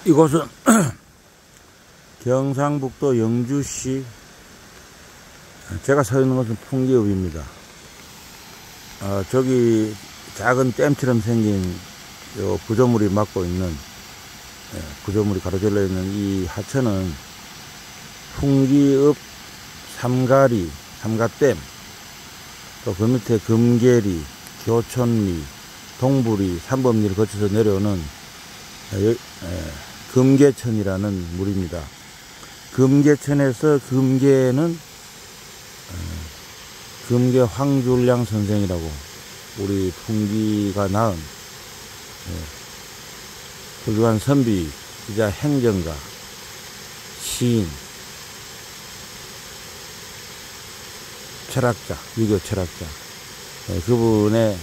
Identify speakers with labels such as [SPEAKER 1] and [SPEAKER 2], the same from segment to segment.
[SPEAKER 1] 이곳은 경상북도 영주시, 제가 서 있는 곳은 풍기읍입니다. 저기 작은 댐처럼 생긴 요 구조물이 막고 있는, 구조물이 가로질러 있는 이 하천은 풍기읍 삼가리, 삼가댐, 또 그 밑에 금계리, 교촌리, 동부리, 삼법리를 거쳐서 내려오는 금계천이라는 물입니다. 금계천에서 금계는 금계 황줄량 선생이라고 우리 풍기가 낳은 훌륭한 선비이자 행정가, 시인, 철학자, 유교 철학자, 그분의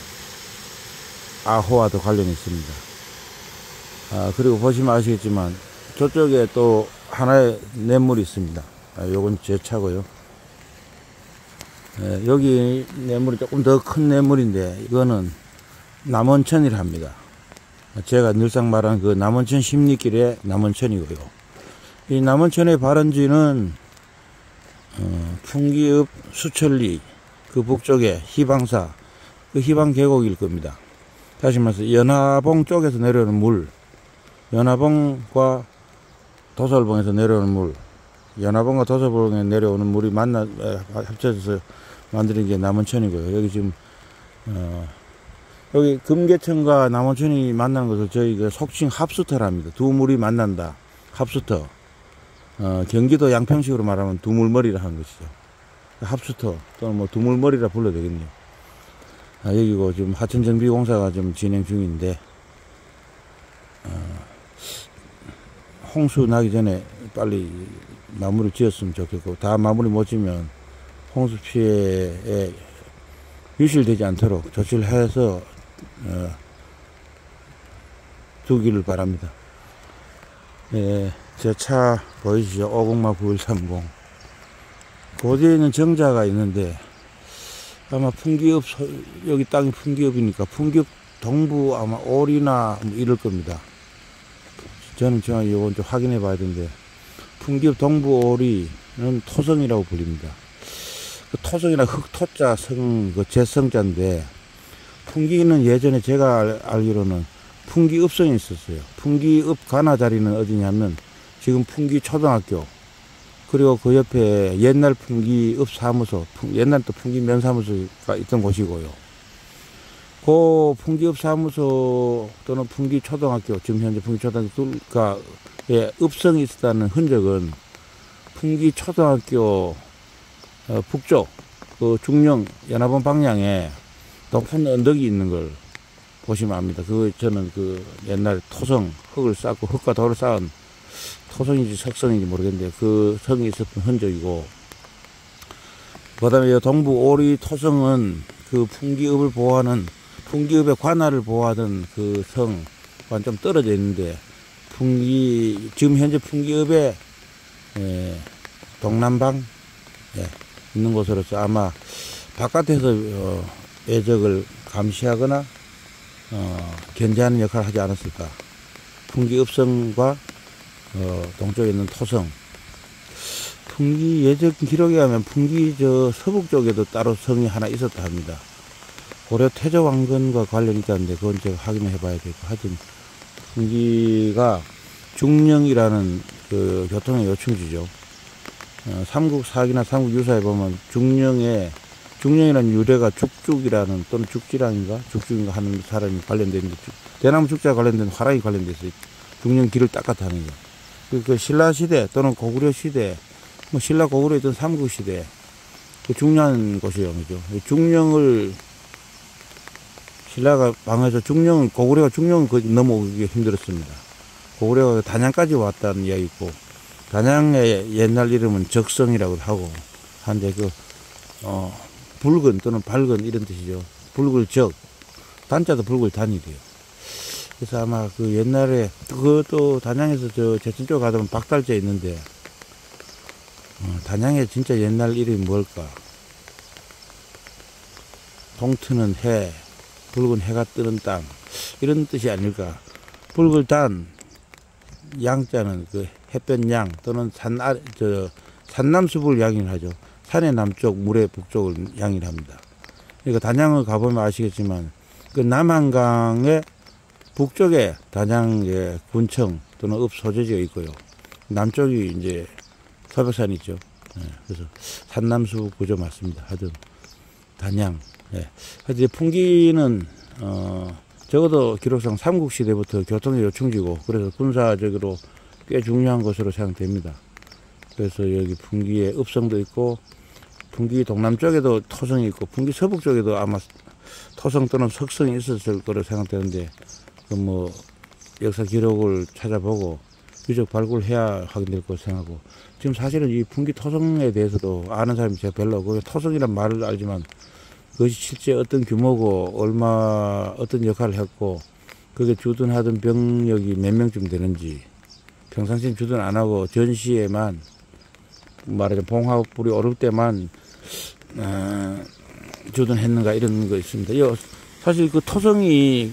[SPEAKER 1] 아호와도 관련이 있습니다. 그리고 보시면 아시겠지만 저쪽에 또 하나의 냇물이 있습니다. 요건 제 차고요. 여기 냇물이 조금 더 큰 냇물인데 이거는 남원천이라 합니다. 제가 늘상 말한 그 남원천 십리길의 남원천이고요. 이 남원천의 발원지는 풍기읍 수천리 그 북쪽에 희방사, 그 희방 계곡일 겁니다. 다시 말해서 연화봉 쪽에서 내려오는 물, 연화봉과 도솔봉에서 내려오는 물, 연화봉과 도솔봉에 내려오는 물이 합쳐져서 만드는 게 남원천이고요. 여기 지금 여기 금계천과 남원천이 만나는 것을 저희 그 속칭 합수터랍니다. 두 물이 만난다, 합수터. 경기도 양평식으로 말하면 두물머리라 하는 것이죠. 합수터 또는 뭐 두물머리라 불러도 되겠네요. 여기고 지금 하천정비공사가 좀 진행 중인데, 홍수 나기 전에 빨리 마무리 지었으면 좋겠고, 다 마무리 못 지면 홍수 피해에 유실되지 않도록 조치를 해서 두기를 바랍니다. 제 차 보이시죠? 506 9130. 그 뒤에는 정자가 있는데 아마 풍기읍, 여기 땅이 풍기읍이니까 풍기읍 동부 아마 올이나 뭐 이럴 겁니다. 저는 정확히 이건 좀 확인해 봐야 되는데, 풍기읍 동부 올이는 토성이라고 불립니다. 그 토성이나 흑토자 성, 그 제성자인데, 풍기는 예전에 제가 알기로는 풍기읍성이 있었어요. 풍기읍 관할 자리는 어디냐면 지금 풍기 초등학교, 그리고 그 옆에 옛날 풍기읍 사무소, 옛날 또 풍기 면사무소가 있던 곳이고요. 그 풍기읍 사무소 또는 풍기 초등학교, 지금 현재 풍기 초등학교 둘가에 읍성이 있었다는 흔적은 풍기 초등학교 북쪽 그 중령 연화봉 방향에 높은 언덕이 있는 걸 보시면 압니다. 저는 그 옛날 토성, 흙을 쌓고 흙과 돌을 쌓은 토성인지 석성인지 모르겠는데 그 성이 있었던 흔적이고, 그 다음에 동부 오리 토성은 그 풍기읍을 보호하는, 풍기읍의 관할을 보호하던 그 성과 좀 떨어져 있는데, 지금 현재 풍기읍의 동남방 있는 곳으로서 아마 바깥에서 외적을 감시하거나 견제하는 역할을 하지 않았을까. 풍기읍성과 동쪽에 있는 토성. 풍기 예적 기록에 하면 풍기 서북 쪽에도 따로 성이 하나 있었다 합니다. 고려 태조왕건과 관련이 있다는데 그건 제가 확인해 봐야 되고, 하여튼 풍기가 중령이라는 그 교통의 요충지죠. 삼국사기나 삼국유사에 보면 중령이라는 유래가 죽죽이라는, 또는 죽지랑인가 하는 사람이 관련되어 있는데, 대나무 죽자와 관련된 화랑이 관련되어 있어요. 중령 길을 닦았다는 거. 그 신라시대 또는 고구려 시대, 뭐 신라 고구려 있던 삼국시대, 그 중요한 곳이에요. 그죠? 신라가 방어해서 고구려가 중령을 넘어오기 힘들었습니다. 고구려가 단양까지 왔다는 이야기 있고, 단양의 옛날 이름은 적성이라고 하고, 한데 붉은 또는 밝은 이런 뜻이죠. 붉을 적, 단자도 붉을 단이 돼요. 그래서 아마 그 옛날에 그것도 단양에서 제천 쪽 가다 보면 박달재 있는데, 단양의 진짜 옛날 이름이 뭘까? 동트는 해, 붉은 해가 뜨는 땅, 이런 뜻이 아닐까. 붉을 단, 양자는 그 햇볕 양 또는 산남수부를 양이라 하죠. 산의 남쪽, 물의 북쪽을 양이라 합니다. 그러니까 단양을 가보면 아시겠지만 그 남한강의 북쪽에 단양의 군청 또는 읍소재지가 있고요. 남쪽이 이제 서백산이 있죠. 그래서 산남수 구조 맞습니다. 하여튼 단양. 하여튼 풍기는 적어도 기록상 삼국시대부터 교통의 요충지고 그래서 군사적으로 꽤 중요한 것으로 생각됩니다. 그래서 여기 풍기에 읍성도 있고 풍기 동남쪽에도 토성이 있고 풍기 서북 쪽에도 아마 토성 또는 석성이 있었을 거로 생각되는데 그 뭐 역사 기록을 찾아보고 유적 발굴해야 확인될 것으로 생각하고 지금 사실은 이 풍기 토성에 대해서도 아는 사람이 제가 별로 없고 토성이란 말을 알지만 그것이 실제 어떤 규모고 어떤 역할을 했고 그게 주둔하던 병력이 몇 명쯤 되는지 평상시엔 주둔 안 하고 전시에만 말하자면 봉화불이 오를 때만 주둔했는가 이런 거 있습니다. 사실 그 토성이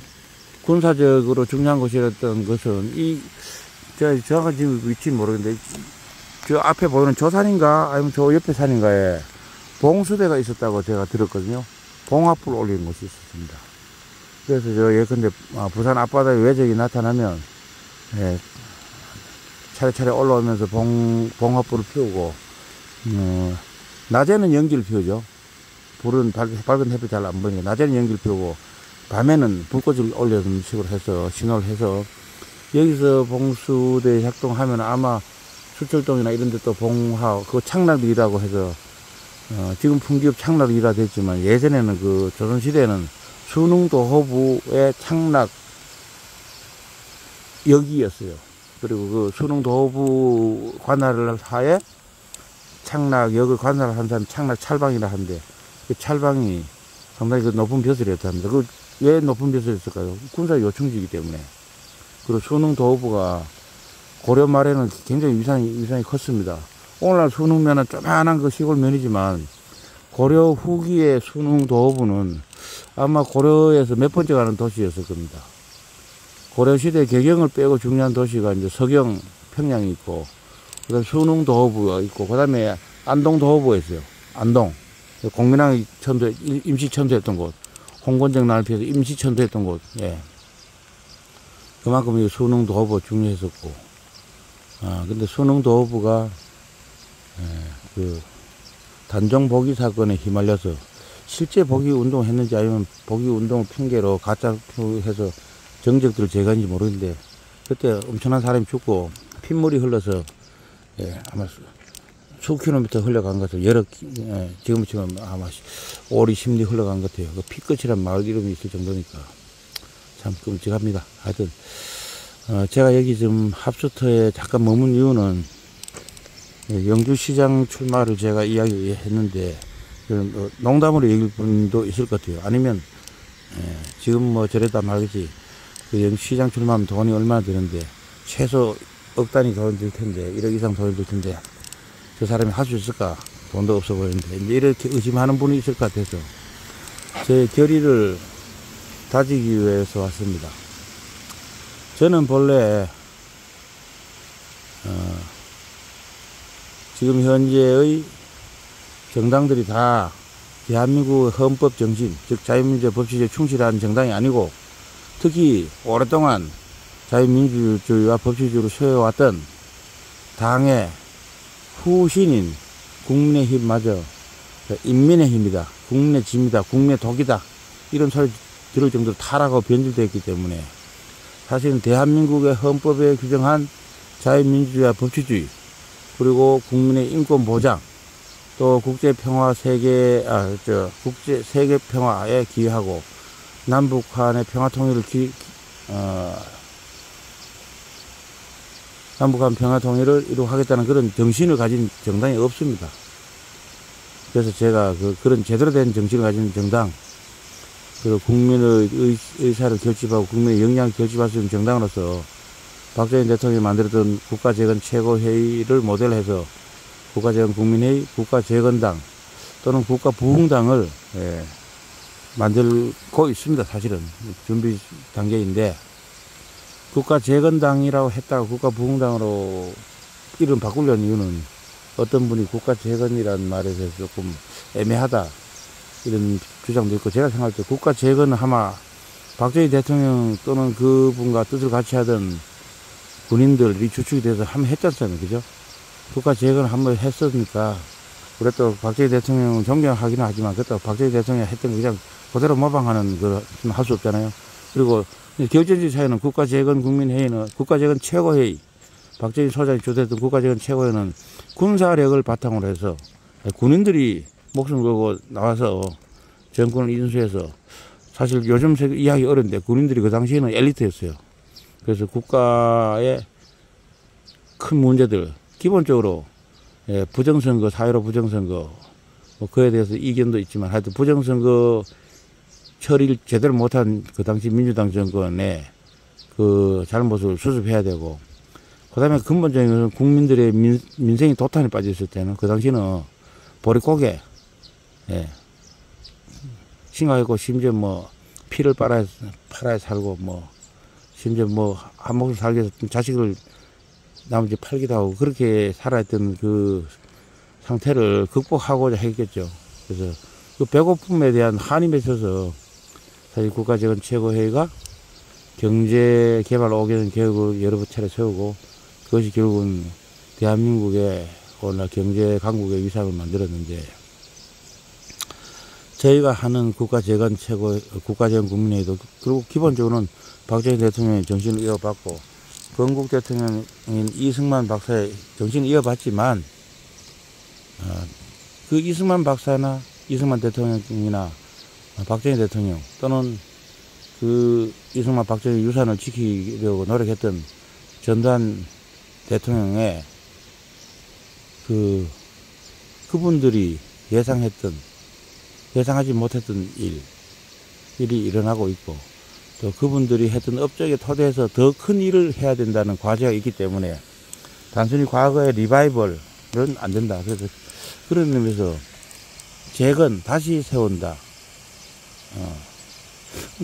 [SPEAKER 1] 군사적으로 중요한 곳이었던 것은 제가 정확한 지금 위치는 모르겠는데 저 앞에 보이는 저 산인가 아니면 저 옆에 산인가에 봉수대가 있었다고 제가 들었거든요. 봉화불 올리는 곳이 있었습니다. 그래서 저 예컨대 부산 앞바다에 외적이 나타나면 차례차례 올라오면서 봉화불을 피우고 낮에는 연기를 피우죠. 불은 밝은 햇빛 잘 안 보이니까 낮에는 연기를 피우고 밤에는 불꽃을 올리는 식으로 해서 신호를 해서 여기서 봉수대 작동하면 아마 수철동이나 이런 데 또 봉화 그거 창락이라고 해서 지금 풍기읍 창락이라 됐지만 예전에는 그 조선시대에는 순흥도호부의 창락 역이었어요. 그리고 그 순흥도호부 관할을 하에 창락역을 관할을 한 사람이 창락찰방이라 하는데 그 찰방이 상당히 그 높은 벼슬이었다 합니다. 그 왜 높은 벼슬이었을까요? 군사 요충지이기 때문에. 그리고 순흥도호부가 고려 말에는 굉장히 위상이 컸습니다. 오늘날 순흥면은 조그만한 그 시골면이지만 고려 후기의 순흥도호부는 아마 고려에서 몇 번째 가는 도시였을 겁니다. 고려시대 개경을 빼고 중요한 도시가 이제 서경, 평양이 있고, 그 다음에 순흥도호부가 있고, 그 다음에 안동도호부가 있어요. 안동. 공민왕이 임시천도했던 곳. 홍건적 날 피해서 임시천도했던 곳. 그만큼 이 순흥도호부가 중요했었고, 근데 순흥도호부가, 그, 단종 복위 사건에 휘말려서 실제 복위 운동을 했는지 아니면 복위 운동을 핑계로 가짜 해서 정적들을 제거했는지 모르겠는데 그때 엄청난 사람이 죽고 핏물이 흘러서 아마 수킬로미터 흘러간 것 같아요. 지금처럼 아마 5, 60리 흘러간 것 같아요. 그 피끝이란 마을 이름이 있을 정도니까 참 끔찍합니다. 하여튼 제가 여기 지금 합수터에 잠깐 머문 이유는 영주시장 출마를 제가 이야기했는데 농담으로 얘기할 분도 있을 것 같아요. 아니면 지금 뭐 저랬다 말겠지. 그 영주시장 출마하면 돈이 얼마나 드는데 최소 억 단위 돈 들 텐데 1억 이상 돈이 들 텐데 저 사람이 할 수 있을까? 돈도 없어 보이는데 이제 이렇게 의심하는 분이 있을 것 같아서 제 결의를 다지기 위해서 왔습니다. 저는 본래 지금 현재의 정당들이 다 대한민국의 헌법 정신, 즉 자유민주주의 법치주의에 충실한 정당이 아니고 특히 오랫동안 자유민주주의와 법치주의로 세워왔던 당의 후신인 국민의힘마저 인민의 힘이다, 국민의 짐이다, 국민의 독이다 이런 소리 들을 정도로 타락하고 변질되어 있기 때문에 사실은 대한민국의 헌법에 규정한 자유민주주의와 법치주의 그리고 국민의 인권 보장 또 국제 세계 평화에 기여하고 남북한의 평화 통일을 남북한 평화 통일을 이루하겠다는 그런 정신을 가진 정당이 없습니다. 그래서 제가 그런 제대로 된 정신을 가진 정당, 그리고 국민의 의사를 결집하고 국민의 역량을 결집할 수 있는 정당으로서 박정희 대통령이 만들었던 국가재건 최고회의를 모델해서 국가재건 국민회의, 국가재건당 또는 국가부흥당을 만들고 있습니다. 사실은 준비 단계인데 국가재건당이라고 했다가 국가부흥당으로 이름 바꾸려는 이유는 어떤 분이 국가재건이라는 말에 대해서 조금 애매하다 이런 주장도 있고, 제가 생각할 때 국가재건은 아마 박정희 대통령 또는 그분과 뜻을 같이 하던 군인들이 주축이 돼서 한번 했잖아요. 그죠? 국가재건을 한번 했으니까, 우리 또 박정희 대통령 존경하기는 하지만, 그때 박정희 대통령이 했던 거 그냥 그대로 모방하는 걸 할 수 없잖아요. 그리고 결정적 차이는 국가재건 국민회의는, 국가재건 최고회의, 박정희 소장이 주도했던 국가재건 최고회의는 군사력을 바탕으로 해서 군인들이 목숨 걸고 나와서 정권을 인수해서, 사실 요즘 이야기 어려운데 군인들이 그 당시에는 엘리트였어요. 그래서 국가의 큰 문제들, 기본적으로 부정선거, 사회로 부정선거, 뭐 그에 대해서 이견도 있지만 하여튼 부정선거 처리를 제대로 못한 그 당시 민주당 정권의 그 잘못을 수습해야 되고, 그 다음에 근본적인 것은 국민들의 민생이 도탄에 빠져 있을 때는 그 당시는 보릿고개, 심각했고, 심지어 뭐 피를 팔아야 살고, 뭐 심지어 뭐 한 목숨 살기 위해서 자식을 나머지 팔기도 하고 그렇게 살아있던 그 상태를 극복하고자 했겠죠. 그래서 그 배고픔에 대한 한이 맺혀서 사실 국가재건 최고회의가 경제개발 5개년 계획을 여러 차례 세우고, 그것이 결국은 대한민국의 오늘날 경제 강국의 위상을 만들었는데, 저희가 하는 국가재건 국민회의도 결국 기본적으로는 박정희 대통령의 정신을 이어받고, 건국 대통령인 이승만 박사의 정신을 이어받지만, 그 이승만 박사나 이승만 대통령이나 박정희 대통령 또는 그 이승만 박정희 유산을 지키려고 노력했던 전두환 대통령의 그분들이 예상하지 못했던 일이 일어나고 있고, 또 그분들이 했던 업적의 토대에서 더 큰 일을 해야 된다는 과제가 있기 때문에 단순히 과거의 리바이벌은 안 된다. 그래서 그런 의미에서 재건, 다시 세운다.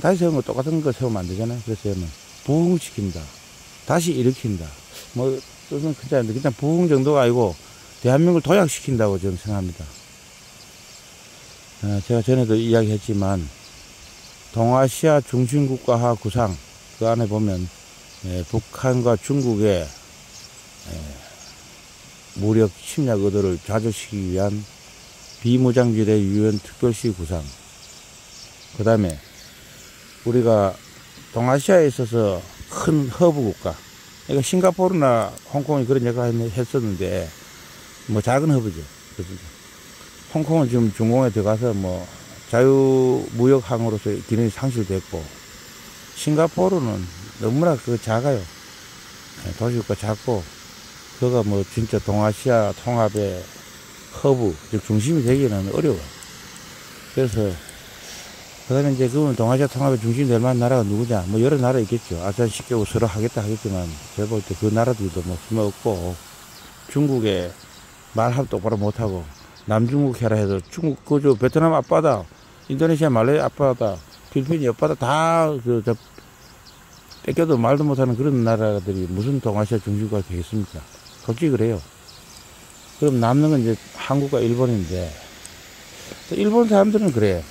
[SPEAKER 1] 다시 세우는 거 똑같은 거 세우면 안 되잖아요. 그래서 저는 부흥시킨다, 다시 일으킨다. 뭐 뜻은 크지 않은데 그냥 부흥 정도가 아니고 대한민국을 도약시킨다고 저는 생각합니다. 제가 전에도 이야기했지만 동아시아 중심국가화 구상, 그 안에 보면 북한과 중국의 무력 침략 의도를 좌절시키기 위한 비무장지대 유엔 특별시 구상, 그 다음에 우리가 동아시아에 있어서 큰 허브 국가, 그러니까 싱가포르나 홍콩이 그런 역할을 했었는데 뭐 작은 허브죠. 홍콩은 지금 중공에 들어가서 뭐 자유무역항으로서 기능이 상실됐고, 싱가포르는 너무나 작아요. 도시국가 작고, 그가 뭐 진짜 동아시아 통합의 허브, 즉 중심이 되기는 어려워. 그래서 그 다음에 이제 그러면 동아시아 통합의 중심이 될 만한 나라가 누구냐? 뭐 여러 나라 있겠죠. 아세안 10개국 서로 하겠다 하겠지만 제가 볼 때 그 나라들도 뭐 쓸모없고, 중국에 말합 똑바로 못하고 남중국 해라 해서 중국 그저 베트남 앞바다, 인도네시아 말레이시아 앞바다, 필리핀 옆바다 다 뺏겨도 말도 못하는 그런 나라들이 무슨 동아시아 중심국가 되겠습니까? 솔직히 그래요. 그럼 남는 건 이제 한국과 일본인데, 또 일본 사람들은 그래.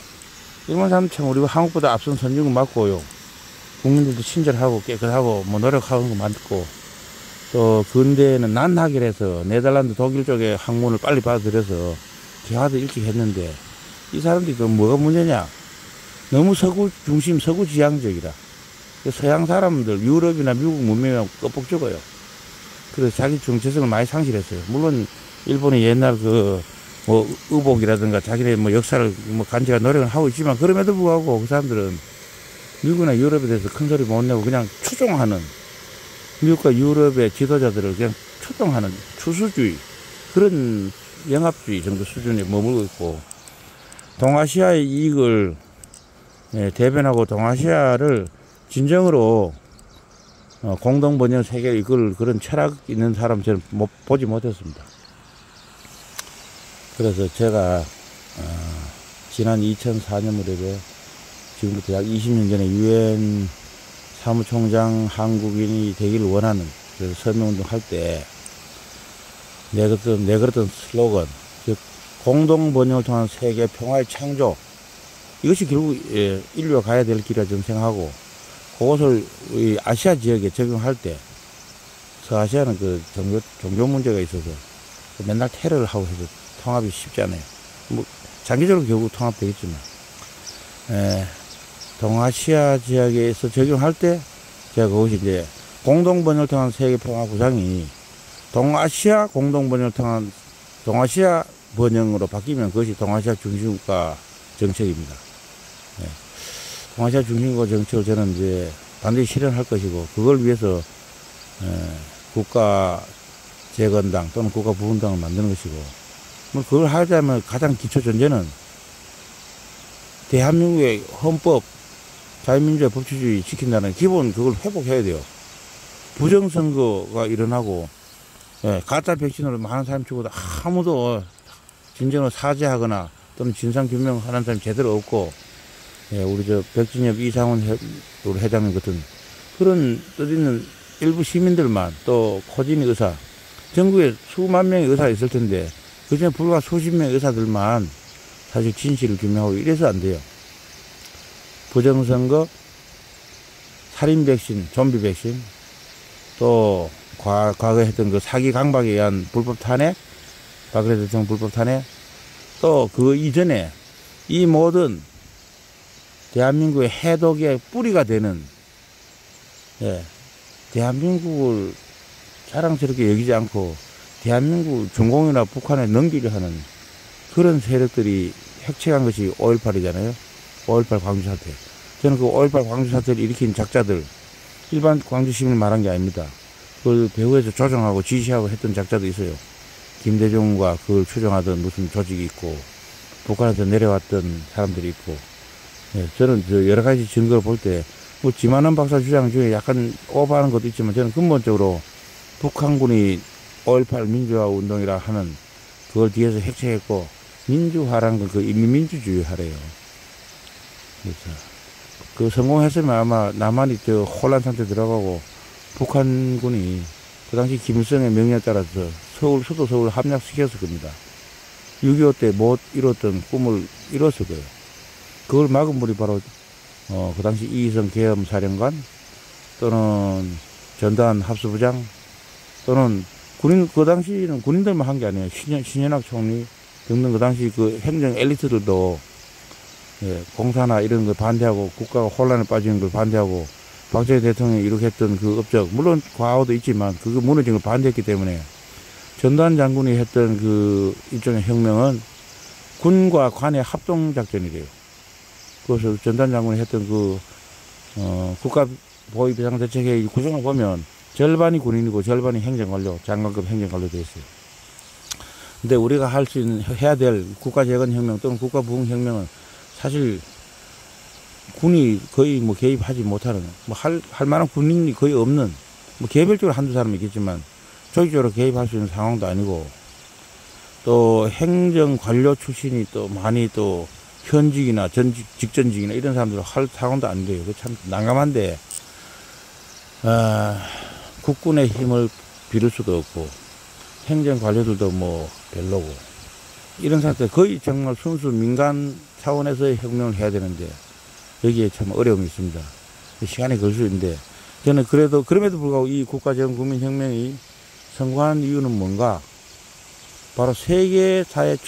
[SPEAKER 1] 일본 사람들 참 우리가 한국보다 앞선 선진국 맞고요. 국민들도 친절하고 깨끗하고 뭐 노력하는 거 맞고, 또 근대에는 난하결해서 네덜란드 독일 쪽에 학문을 빨리 받아들여서 개화도 일찍 했는데, 이 사람들이 그 뭐가 문제냐? 너무 서구 중심, 서구 지향적이라. 서양 사람들, 유럽이나 미국 문명이랑 껍벅 죽어요. 그래서 자기 정체성을 많이 상실했어요. 물론 일본이 옛날 뭐 의복이라든가 자기네 뭐 역사를 뭐 간직한 노력을 하고 있지만, 그럼에도 불구하고 그 사람들은 미국이나 유럽에 대해서 큰 소리 못 내고 그냥 추종하는, 미국과 유럽의 지도자들을 그냥 추종하는 추수주의, 그런 영합주의 정도 수준에 머물고 있고, 동아시아의 이익을 대변하고 동아시아를 진정으로 공동번영 세계를 이끌 그런 철학 있는 사람 저는 보지 못했습니다. 그래서 제가 지난 2004년 무렵에 지금부터 약 20년 전에 유엔 사무총장 한국인이 되기를 원하는 그 서명운동 할 때 내걸었던 슬로건, 즉 공동번영을 통한 세계 평화의 창조, 이것이 결국 인류가 가야 될 길이라 저는 생각하고, 그것을 이 아시아 지역에 적용할 때, 서아시아는 그 종교 문제가 있어서 맨날 테러를 하고 해서 통합이 쉽지 않아요. 뭐 장기적으로 결국 통합되겠지만, 동아시아 지역에서 적용할 때 제가 그것이 이제 공동번영을 통한 세계 평화 구상이 동아시아 공동번영을 통한 동아시아 번영으로 바뀌면 그것이 동아시아 중심국가 정책입니다. 동아시아 중심국가 정책을 저는 이제 반드시 실현할 것이고, 그걸 위해서 국가 재건당 또는 국가 부흥당을 만드는 것이고, 뭐 그걸 하자면 가장 기초 전제는 대한민국의 헌법, 자유민주주의, 법치주의 지킨다는 기본, 그걸 회복해야 돼요. 부정선거가 일어나고, 가짜 백신으로 많은 사람이 죽어도 아무도 진정으로 사죄하거나 또는 진상규명하는 사람이 제대로 없고, 우리 백진엽 이상훈 회장님 같은 그런 뜻있는 일부 시민들만, 또 코진이 의사, 전국에 수만 명의 의사가 있을 텐데 그중에 불과 수십 명의 의사들만 사실 진실을 규명하고 이래서 안 돼요. 부정선거, 살인 백신, 좀비 백신, 또 과거에 했던 그 사기 강박에 의한 불법 탄핵, 박근혜 대통령 불법 탄핵, 또 그 이전에 이 모든 대한민국의 해독의 뿌리가 되는, 대한민국을 자랑스럽게 여기지 않고 대한민국 중공이나 북한에 넘기려 하는 그런 세력들이 핵체한 것이 5.18이잖아요. 5.18 광주 사태. 저는 그 5.18 광주 사태를 일으킨 작자들, 일반 광주 시민을 말한 게 아닙니다. 그걸 배후에서 조정하고 지시하고 했던 작자도 있어요. 김대중과 그걸 추종하던 무슨 조직이 있고, 북한에서 내려왔던 사람들이 있고, 저는 여러 가지 증거를 볼 때, 뭐 지만원 박사 주장 중에 약간 오버하는 것도 있지만, 저는 근본적으로 북한군이 5.18 민주화 운동이라 하는 그걸 뒤에서 핵체했고, 민주화라는 건 그 인민민주주의 하래요. 그래서 그 성공했으면 아마 남한이 혼란 상태 들어가고, 북한군이 그 당시 김일성의 명령에 따라서 수도 서울 함락시켰을 겁니다. 6.25 때 못 이뤘던 꿈을 이뤘을 거예요. 그걸 막은 분이 바로 그 당시 이희성 계엄사령관, 또는 전두환 합수부장, 또는 군인, 그 당시는 군인들만 한 게 아니에요. 신현악 총리 등등 그 당시 그 행정 엘리트들도 공사나 이런 걸 반대하고, 국가가 혼란에 빠지는 걸 반대하고, 박정희 대통령이 이렇게 했던 그 업적, 물론 과오도 있지만 그거 무너진 걸 반대했기 때문에, 전두환 장군이 했던 그 일종의 혁명은 군과 관의 합동작전이래요. 그래서 전두환 장군이 했던 그 국가보위비상대책회의 구성을 보면 절반이 군인이고 절반이 행정관료, 장관급 행정관료 되어 있어요. 근데 우리가 할 수 있는, 해야 될 국가재건혁명 또는 국가부흥혁명은 사실 군이 거의 뭐 개입하지 못하는, 뭐 할 만한 군인이 거의 없는, 뭐 개별적으로 한두 사람이 있겠지만 조직적으로 개입할 수 있는 상황도 아니고, 또 행정관료 출신이 또 많이 또 현직이나 직전직이나 이런 사람들 할 상황도 아닌데요. 참 난감한데, 국군의 힘을 빌을 수도 없고, 행정관료들도 뭐 별로고, 이런 상태, 거의 정말 순수 민간 차원에서의 혁명을 해야 되는데, 여기에 참 어려움이 있습니다. 시간이 걸 수 있는데, 저는 그래도, 그럼에도 불구하고 이 국가재건 국민혁명이 성공한 이유는 뭔가? 바로 세계사의